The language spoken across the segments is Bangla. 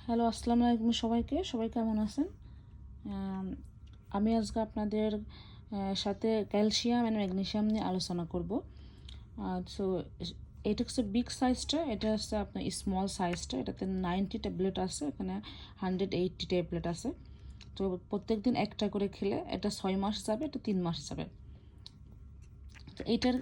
হ্যালো, আসসালামু আলাইকুম সবাইকে। সবাই কেমন আছেন? আমি আজকে আপনাদের সাথে ক্যালসিয়াম অ্যান্ড ম্যাগনেসিয়াম নিয়ে আলোচনা করব। সো এটা হচ্ছে বিগ সাইজটা, এটা হচ্ছে আপনার স্মল সাইজটা। এটাতে 90 ট্যাবলেট আছে, এখানে 180 ট্যাবলেট আছে। তো প্রত্যেক দিন একটা করে খেলে এটা 6 মাস যাবে, এটা 3 মাস যাবে। তো এইটার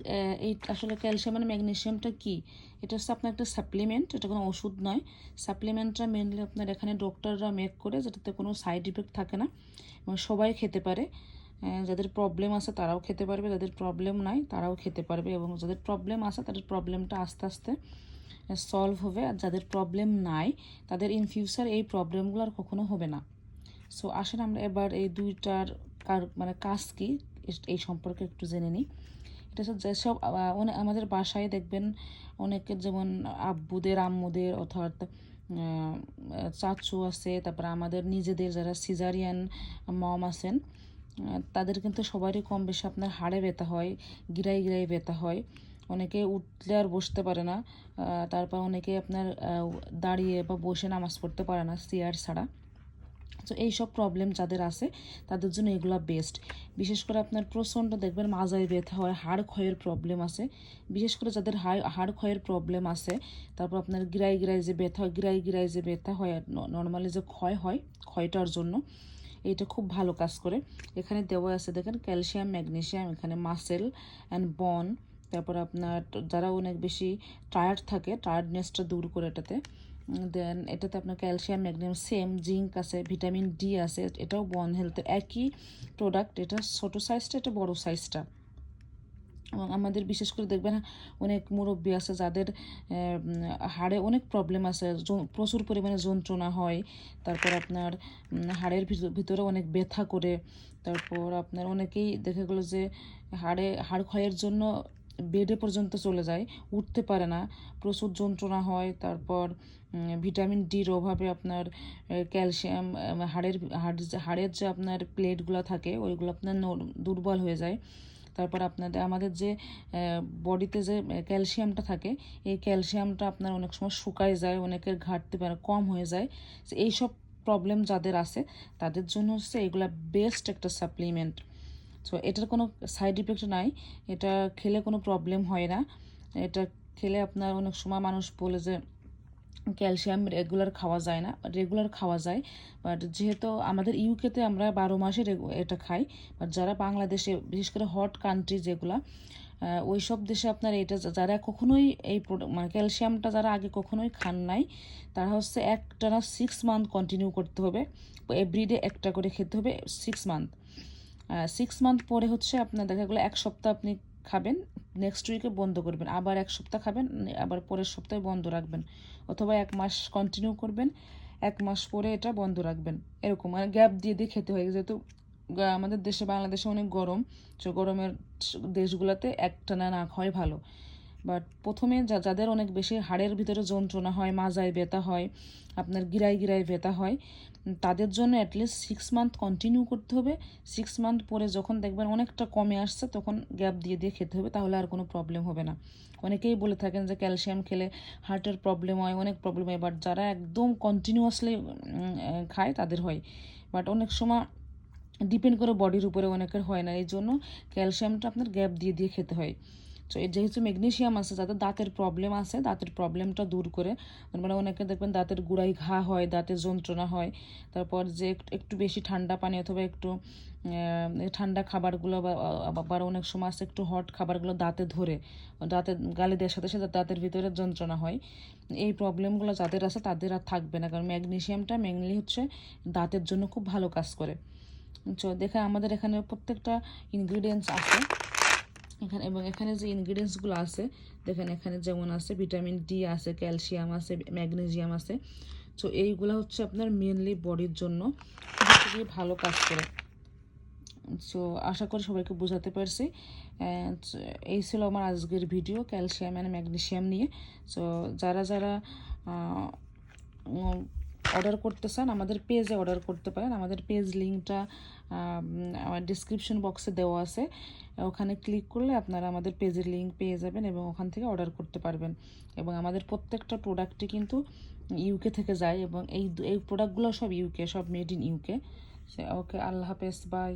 এই আসলে ক্যালসিয়াম আর ম্যাগনেসিয়ামটা কি? এটা হচ্ছে আপনার একটা সাপ্লিমেন্ট, এটা কোনো ওষুধ নয়। সাপ্লিমেন্টটা মেনলি আপনার এখানে ডক্টররা মেক করে, যেটাতে কোনো সাইড ইফেক্ট থাকে না এবং সবাই খেতে পারে। যাদের প্রবলেম আছে তারাও খেতে পারবে, যাদের প্রবলেম নাই তারাও খেতে পারবে, এবং যাদের প্রবলেম আছে তাদের প্রবলেমটা আস্তে আস্তে সলভ হবে। আর যাদের প্রবলেম নাই তাদের ইন ফিউচার এই প্রবলেমগুলো আর কখনো হবে না। সো আসেন আমরা এবার এই দুইটার কাজ কি এই সম্পর্কে একটু জেনে নিই। এটা হচ্ছে যেসব আমাদের বাসায় দেখবেন অনেকের, যেমন আব্বুদের আম্মুদের অর্থাৎ চাচু আছে, তারপরে আমাদের নিজেদের যারা সিজারিয়ান মম আছেন, তাদের কিন্তু সবারই কম বেশি আপনার হাড়ে ব্যথা হয়, গিরাই গিরাই ব্যথা হয়। অনেকে উঠলে আর বসতে পারে না, তারপর অনেকে আপনার দাঁড়িয়ে বা বসে নামাজ পড়তে পারে না চেয়ার ছাড়া। তো এইসব প্রবলেম যাদের আছে তাদের জন্য এগুলো বেস্ট। বিশেষ করে আপনার প্রচণ্ড দেখবেন মাজায় ব্যথা হয়, হাড় ক্ষয়ের প্রবলেম আছে, বিশেষ করে যাদের হাড় ক্ষয়ের প্রবলেম আছে। তারপর আপনার গিরাই গিরাই যে ব্যথা হয়, গিরাই গিরাই যে ব্যথা হয়, নর্মালি যে ক্ষয় হয়, ক্ষয়টার জন্য এইটা খুব ভালো কাজ করে। এখানে দেওয়া আছে দেখেন ক্যালসিয়াম ম্যাগনেসিয়াম, এখানে মাসেল অ্যান্ড বন। তারপর আপনার যারা অনেক বেশি টায়ার্ড থাকে, টায়ার্ডনেসটা দূর করে এটাতে। দেন এটাতে আপনার ক্যালসিয়াম ম্যাগনেসিয়াম সেম, জিঙ্ক আছে, ভিটামিন ডি আছে। এটাও বন হেলথের একই প্রোডাক্ট, এটা ছোটো সাইজটা, এটা বড়ো সাইজটা। এবং আমাদের বিশেষ করে দেখবেন অনেক মুরব্বী আছে যাদের হাড়ে অনেক প্রবলেম আছে, প্রচুর পরিমাণে যন্ত্রণা হয়। তারপর আপনার হাড়ের ভিতরে অনেক ব্যথা করে। তারপর আপনার অনেকেই দেখা গেলো যে হাড় ক্ষয়ের জন্য বেডে পর্যন্ত চলে যায়, উঠতে পারে না, প্রচুর যন্ত্রণা হয়। তারপর ভিটামিন ডির অভাবে আপনার ক্যালসিয়াম হাড়ের যে আপনার প্লেটগুলো থাকে ওইগুলো আপনার দুর্বল হয়ে যায়। তারপর আপনাদের আমাদের যে বডিতে যে ক্যালসিয়ামটা থাকে, এই ক্যালসিয়ামটা আপনার অনেক সময় শুকায় যায়, অনেকের ঘাটতি কম হয়ে যায়। এইসব প্রবলেম যাদের আছে তাদের জন্য হচ্ছে এগুলা বেস্ট একটা সাপ্লিমেন্ট। সো এটার কোনো সাইড ইফেক্ট নাই, এটা খেলে কোনো প্রবলেম হয় না। এটা খেলে আপনার অনেক সময় মানুষ বলে যে ক্যালসিয়াম রেগুলার খাওয়া যায় না, রেগুলার খাওয়া যায়। বাট যেহেতু আমাদের ইউকেতে আমরা 12 মাসে এটা খাই, বাট যারা বাংলাদেশে বিশেষ করে হট কান্ট্রি যেগুলা, ওই সব দেশে আপনার এটা যারা কখনোই এই মানে ক্যালসিয়ামটা যারা আগে কখনোই খান নাই, তারা হচ্ছে একটানা 6 মান্থ কন্টিনিউ করতে হবে, এভরিডে একটা করে খেতে হবে 6 মান্থ। 6 মান্থ পরে হচ্ছে আপনার দেখা গেলো 1 সপ্তাহ আপনি খাবেন, নেক্সট উইকে বন্ধ করবেন, আবার 1 সপ্তাহ খাবেন, আবার পরের সপ্তাহে বন্ধ রাখবেন, অথবা 1 মাস কন্টিনিউ করবেন, 1 মাস পরে এটা বন্ধ রাখবেন। এরকম মানে গ্যাপ দিয়ে দিয়ে খেতে হয়, যেহেতু আমাদের দেশে বাংলাদেশে অনেক গরম, তো গরমের দেশগুলোতে একটানা না খাওয়াই ভালো। বাট প্রথমে যাদের অনেক বেশি হাড়ের ভিতরে যন্ত্রণা হয়, মাজায় ব্যথা হয়, আপনার গিরাই গিরাই ব্যথা হয়, তাদের জন্য অ্যাটলিস্ট 6 মান্থ কন্টিনিউ করতে হবে। 6 মান্থ পরে যখন দেখবেন অনেকটা কমে আসছে, তখন গ্যাপ দিয়ে দিয়ে খেতে হবে, তাহলে আর কোনো প্রবলেম হবে না। অনেকেই বলে থাকেন যে ক্যালসিয়াম খেলে হার্টের প্রবলেম হয়, অনেক প্রবলেম হয়, বাট যারা একদম কন্টিনিউয়াসলি খায় তাদের হয়। বাট অনেক সময় ডিপেন্ড করে বডির উপরে, অনেকের হয় না, এই জন্য ক্যালসিয়ামটা আপনার গ্যাপ দিয়ে দিয়ে খেতে হয়। তো যেহেতু ম্যাগনেসিয়াম আছে, যাদের দাঁতের প্রবলেম আছে, দাঁতের প্রবলেমটা দূর করে, মানে অনেকে দেখবেন দাঁতের গোড়ায় ঘা হয়, দাঁতের যন্ত্রণা হয়। তারপর যে একটু বেশি ঠান্ডা পানি অথবা একটু ঠান্ডা খাবারগুলো বা আবার অনেক সময় আছে একটু হট খাবারগুলো দাঁতে ধরে, দাঁতে গালে দেওয়ার সাথে সাথে দাঁতের ভিতরে যন্ত্রণা হয়। এই প্রবলেমগুলো যাদের আছে তাদের আর থাকবে না, কারণ ম্যাগনেসিয়ামটা মেনলি হচ্ছে দাঁতের জন্য খুব ভালো কাজ করে। তো দেখে আমাদের এখানে প্রত্যেকটা ইনগ্রিডিয়েন্টস আছে এখানে, এবং এখানে যে ইনগ্রিডিয়েন্টসগুলো আছে দেখেন, এখানে যেমন আছে ভিটামিন ডি আছে, ক্যালসিয়াম আছে, ম্যাগনেসিয়াম আছে। তো এইগুলো হচ্ছে আপনার মেনলি বডির জন্য খুবই ভালো কাজ করে। সো আশা করি সবাইকে বোঝাতে পারছি। এই ছিল আমার আজকের ভিডিও ক্যালসিয়াম অ্যান্ড ম্যাগনেসিয়াম নিয়ে। সো যারা যারা অর্ডার করতে চান আমাদের পেজে অর্ডার করতে পারেন। আমাদের পেজ লিঙ্কটা আমার ডিসক্রিপশন বক্সে দেওয়া আছে, ওখানে ক্লিক করলে আপনারা আমাদের পেজের লিঙ্ক পেয়ে যাবেন এবং ওখান থেকে অর্ডার করতে পারবেন। এবং আমাদের প্রত্যেকটা প্রোডাক্টই কিন্তু ইউকে থেকে যায় এবং এই প্রোডাক্টগুলো সব ইউকে, সব মেড ইন ইউকে। ওকে, আল্লাহ হাফেজ, বাই।